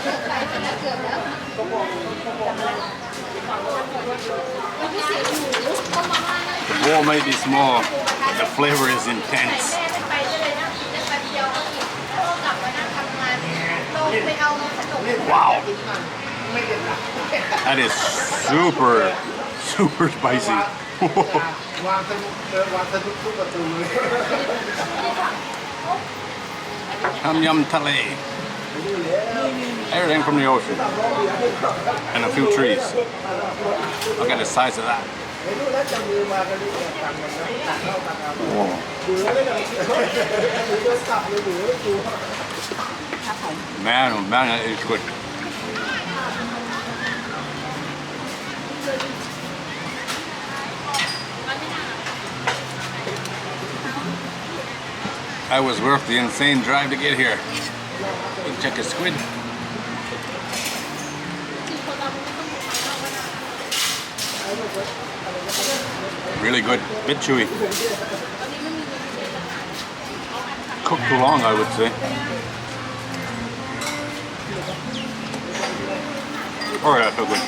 The bowl may be small, but the flavor is intense. Wow, that is super spicy. Tom yum tale. Everything from the ocean. And a few trees. Look at the size of that. Whoa. Man, oh man, that is good. That was worth the insane drive to get here. Let's check a squid. Really good, bit chewy. Cooked too long, I would say. Oh yeah, so good.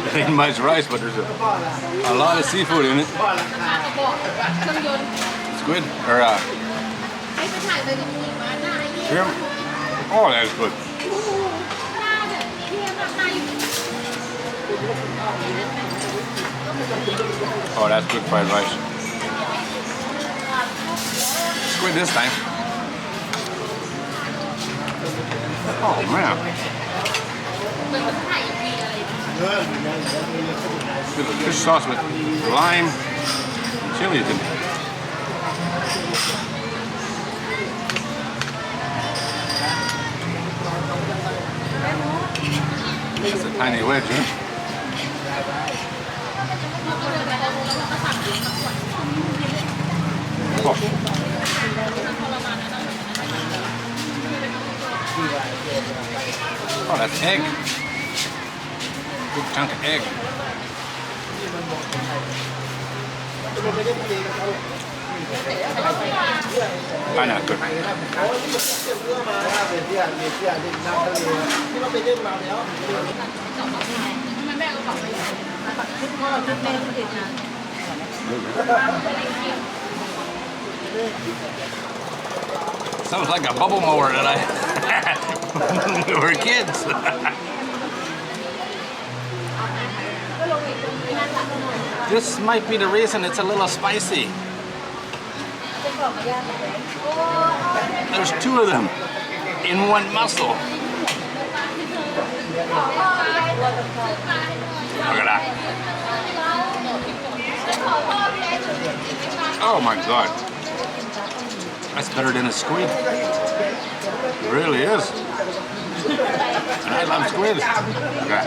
It ain't much rice, but there's a lot of seafood in it. Squid or shrimp. Oh, that's good. Oh, that's good fried rice. Squid this time. Oh man. Little fish sauce with lime and chilies in it. That's a tiny wedge, huh? Oh. Oh, that's egg. Big chunk of egg. Kind of good. Sounds like a bubble mower that I had when we were kids. This might be the reason it's a little spicy. There's two of them in one mussel. Look at that. Oh my God. That's better than a squid. It really is. And I love squid. Okay.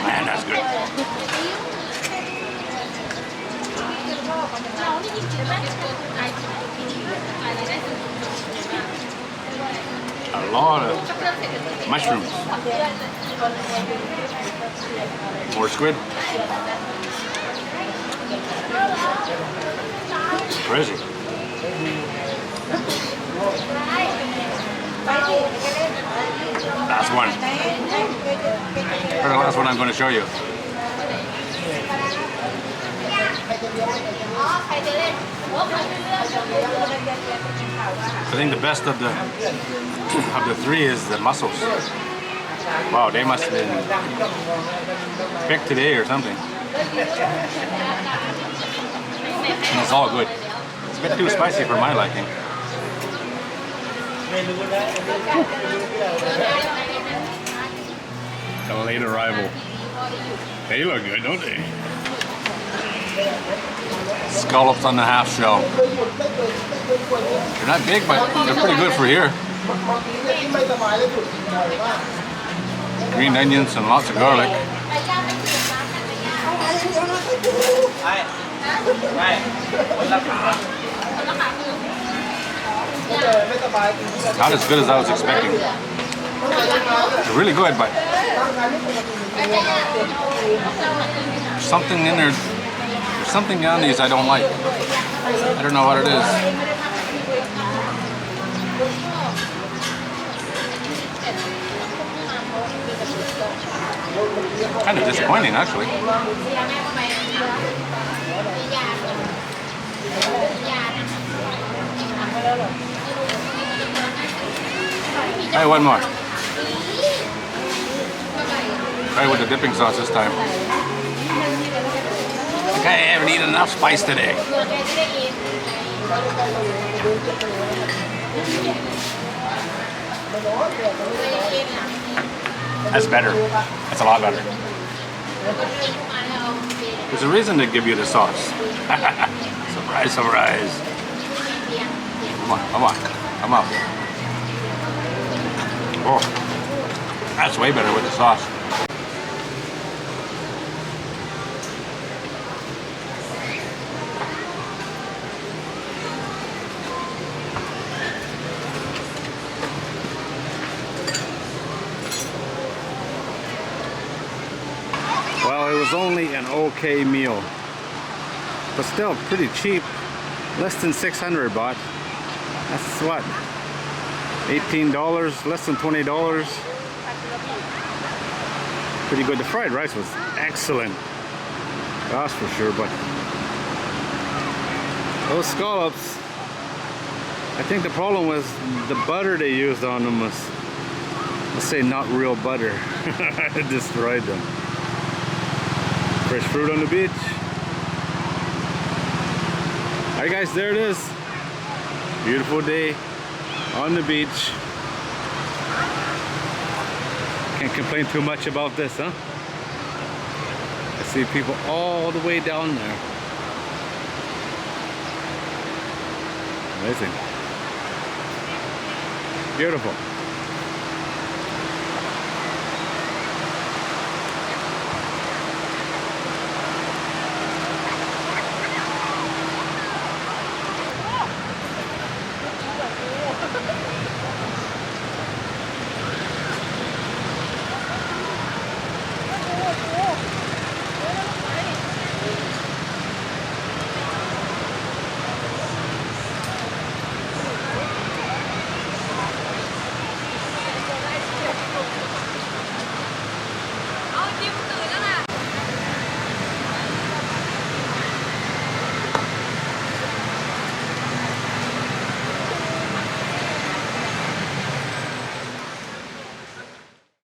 Man, that's good. A lot of mushrooms. More squid. Crazy. Last one. Or the last one I'm going to show you. I think the best of the three is the mussels. Wow, they must have been picked today or something. And it's all good. It's a bit too spicy for my liking. A late arrival. They look good, don't they? Scallops on the half shell. They're not big, but they're pretty good for here. Green onions and lots of garlic. Not as good as I was expecting. They're really good, but Something in there. There's something on these I don't like. I don't know what it is. Kind of disappointing, actually. Hey, one more. Try with the dipping sauce this time. Okay, I haven't eaten enough spice today. That's better. That's a lot better. There's a reason to give you the sauce. Surprise, surprise. Come on, come on, come on. Oh, that's way better with the sauce. Well, it was only an okay meal, but still pretty cheap. Less than 600 baht. That's what? $18, less than $20. Pretty good. The fried rice was excellent. That's for sure, but those scallops, I think the problem was the butter they used on them was, let's say, not real butter. It destroyed them. Fresh fruit on the beach. Alright guys, there it is. Beautiful day on the beach. Can't complain too much about this, huh? I see people all the way down there. Amazing. Beautiful.